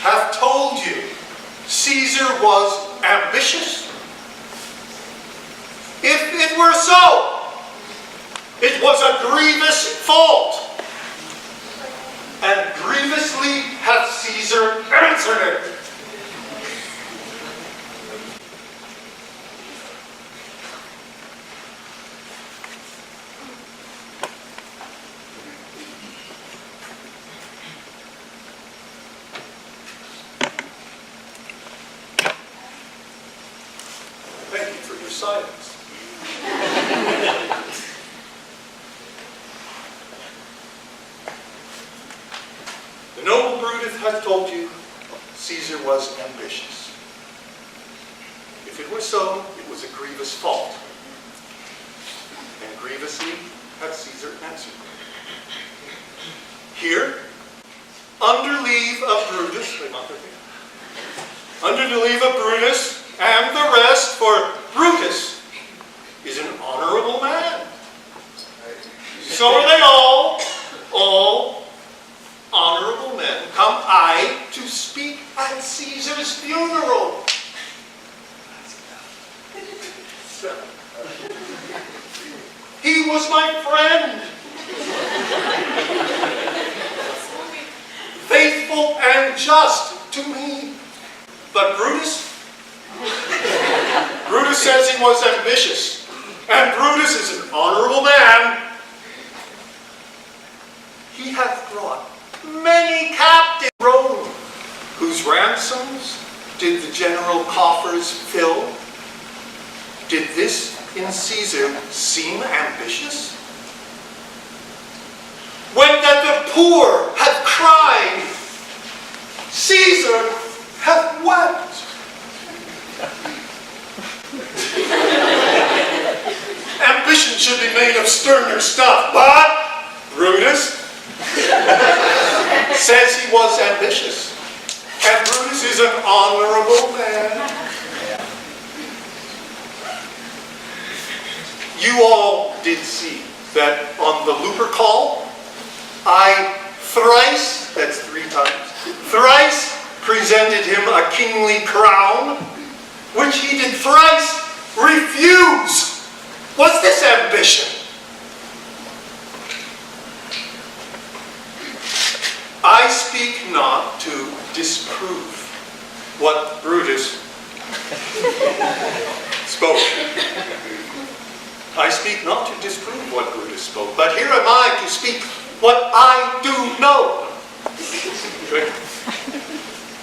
hath told you Caesar was ambitious. If it were so, it was a grievous fault. And grievously hath Caesar answered it. Thank you for your silence. The noble Brutus hath told you Caesar was ambitious. If it were so, it was a grievous fault. And grievously hath Caesar answered. Here, under leave of Brutus, and the rest, for Brutus is an honorable man. So are they all honorable men. Come I to speak at Caesar's funeral. He was my friend. Faithful and just to me. But Brutus says he was ambitious. And Brutus is an honorable man. He hath brought many captives to Rome, whose ransoms did the general coffers fill. Did this in Caesar seem ambitious? When that the poor have cried, Caesar hath wept. Ambition should be made of sterner stuff, but Brutus says he was ambitious. And Brutus is an honorable man. You all did see that on the Lupercal, I thrice, that's 3 times, thrice presented him a kingly crown, which he did thrice refuse. What's this ambition? I speak not to disprove what Brutus spoke. I speak not to disprove what Brutus spoke, but here am I to speak what I do know.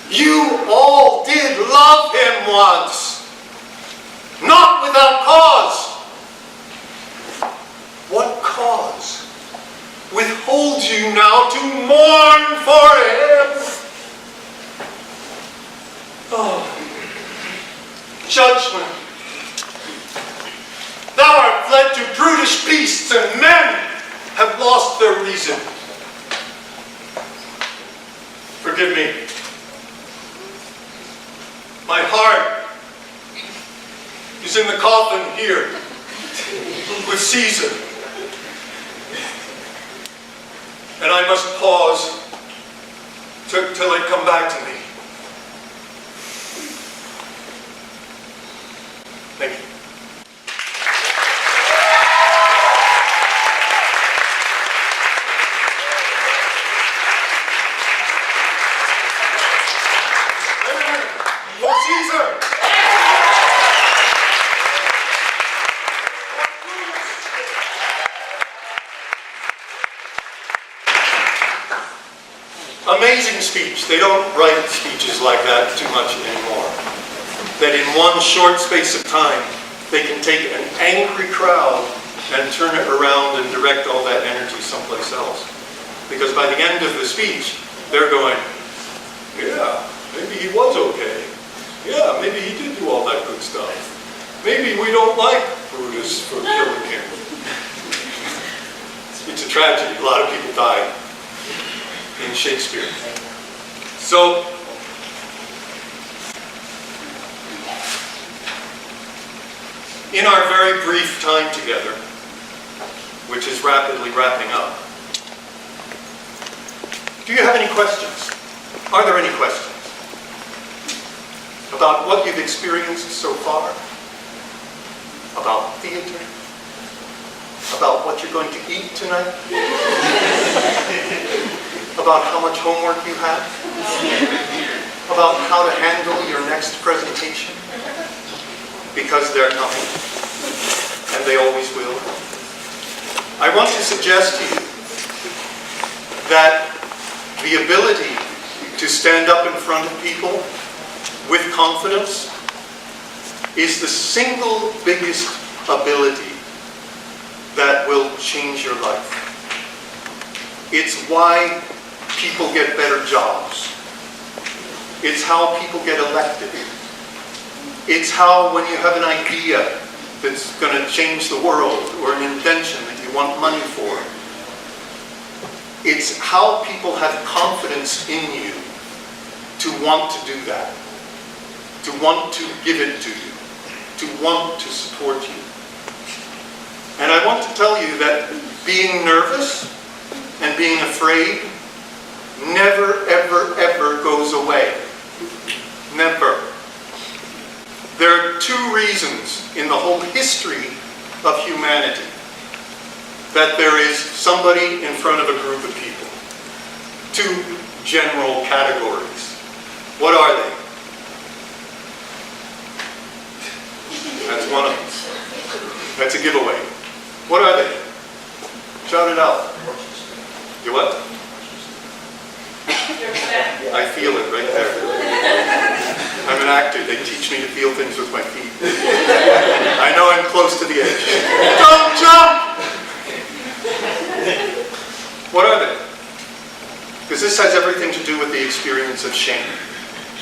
You all did love him once, not without cause. What cause withholds you now to mourn for him? Oh, judgment. Thou art fled to brutish beasts, and men have lost their reason. Forgive me. My heart is in the coffin here with Caesar. And I must pause till it come back to me. Thank you. For Caesar! Amazing speech. They don't write speeches like that too much anymore. That in one short space of time, they can take an angry crowd and turn it around and direct all that energy someplace else. Because by the end of the speech, they're going, yeah, maybe he was okay. Yeah, maybe he did do all that good stuff. Maybe we don't like Brutus for killing him. It's a tragedy. A lot of people died in Shakespeare. So, in our very brief time together, which is rapidly wrapping up, do you have any questions? Are there any questions about what you've experienced so far? About theater? About what you're going to eat tonight? About how much homework you have? About how to handle your next presentation? Because they're coming, and they always will. I want to suggest to you that the ability to stand up in front of people with confidence is the single biggest ability that will change your life. It's why people get better jobs. It's how people get elected. It's how, when you have an idea that's going to change the world, or an invention that you want money for, it's how people have confidence in you to want to do that, to want to give it to you, to want to support you. And I want to tell you that being nervous and being afraid never, ever, ever goes away. Never. There are two reasons in the whole history of humanity that there is somebody in front of a group of people. Two general categories. What are they? That's one of them. That's a giveaway. What are they? Shout it out. You what? I feel it right there. I'm an actor. They teach me to feel things with my feet. I know I'm close to the edge. Don't jump! What are they? Because this has everything to do with the experience of shame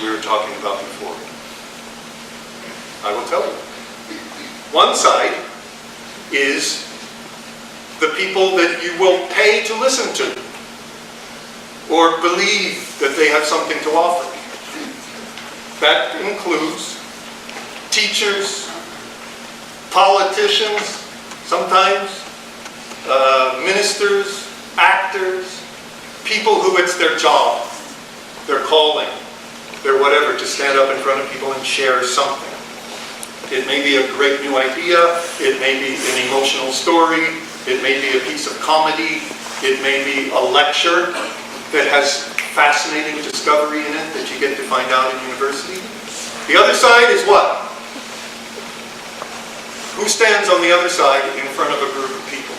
we were talking about before. I will tell you. One side is the people that you will pay to listen to, or believe that they have something to offer. That includes teachers, politicians, sometimes ministers, actors, people who it's their job, their calling, their whatever, to stand up in front of people and share something. It may be a great new idea, it may be an emotional story, it may be a piece of comedy, it may be a lecture that has fascinating discovery in it that you get to find out in university. The other side is what? Who stands on the other side in front of a group of people?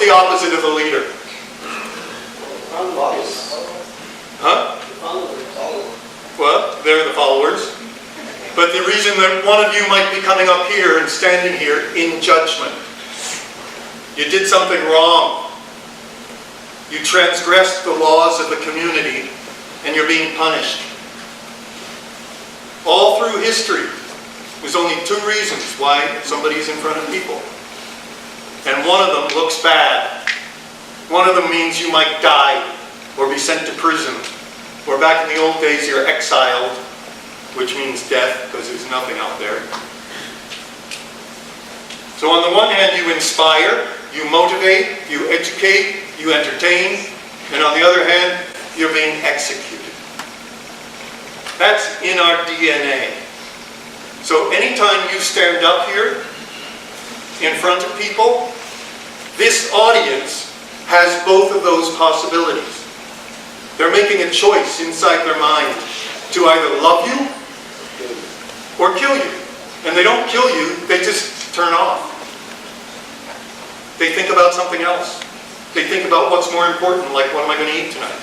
the opposite of the leader? Huh? Well, they're the followers. But the reason that one of you might be coming up here and standing here in judgment. You did something wrong. You transgressed the laws of the community and you're being punished. All through history, there's only two reasons why somebody's in front of people. And one of them looks bad. One of them means you might die or be sent to prison. Or back in the old days, you're exiled, which means death, because there's nothing out there. So on the one hand, you inspire, you motivate, you educate, you entertain, and on the other hand, you're being executed. That's in our DNA. So anytime you stand up here in front of people, this audience has both of those possibilities. They're making a choice inside their mind to either love you or kill you. And they don't kill you, they just turn off. They think about something else. They think about what's more important, like what am I going to eat tonight?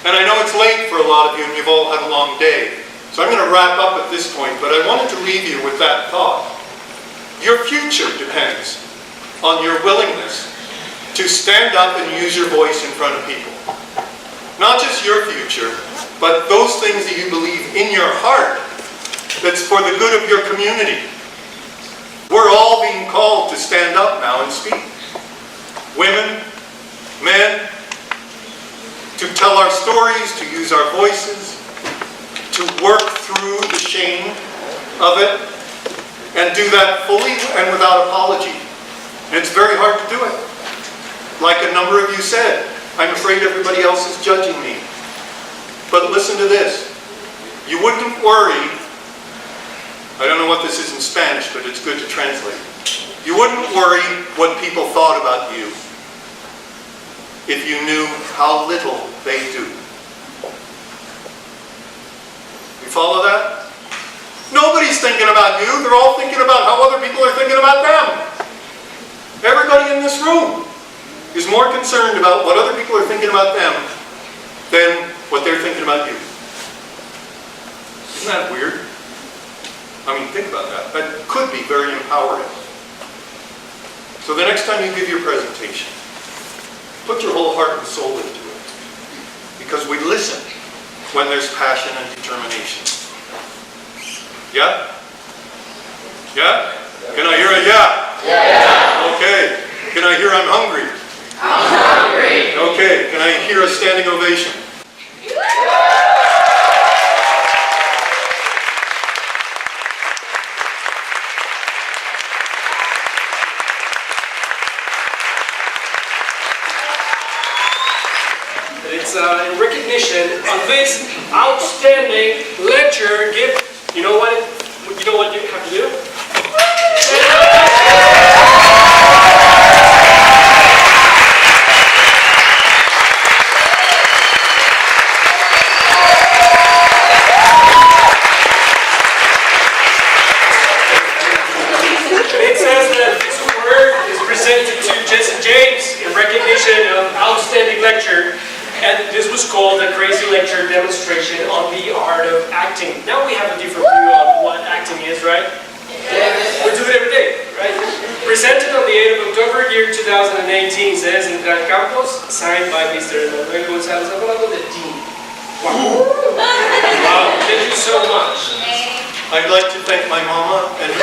And I know it's late for a lot of you and you've all had a long day. So I'm going to wrap up at this point, but I wanted to leave you with that thought. Your future depends on your willingness to stand up and use your voice in front of people. Not just your future, but those things that you believe in your heart that's for the good of your community. We're all being called to stand up now and speak. Women, men, to tell our stories, to use our voices, to work through the shame of it, and do that fully and without apology. And it's very hard to do it. Like a number of you said, I'm afraid everybody else is judging me. But listen to this. You wouldn't worry, I don't know what this is in Spanish, but it's good to translate. You wouldn't worry what people thought about you if you knew how little they do. You follow that? Nobody's thinking about you. They're all thinking about how other people are thinking about them. Everybody in this room is more concerned about what other people are thinking about them than what they're thinking about you. Isn't that weird? I mean, think about that. That could be very empowering. So the next time you give your presentation, put your whole heart and soul into it. Because we listen when there's passion and determination. Yeah? Yeah? Can I hear a yeah? Yeah. Okay. Can I hear I'm hungry? I'm hungry. Okay. Can I hear a standing ovation? It's in recognition of this outstanding lecture gift. You know what you have to do? It says that this award is presented to Jesai Jayhmes in recognition of outstanding lecture. And this was called a crazy lecture demonstration on the art of acting. Now we have a different view on what acting is, right? Yes. We do it every day, right? Presented on the 8th of October, year 2018, says in Gran Campos, signed by Mr. Manuel González Alvarado, the Dean. Wow. Wow, thank you so much. I'd like to thank my mama and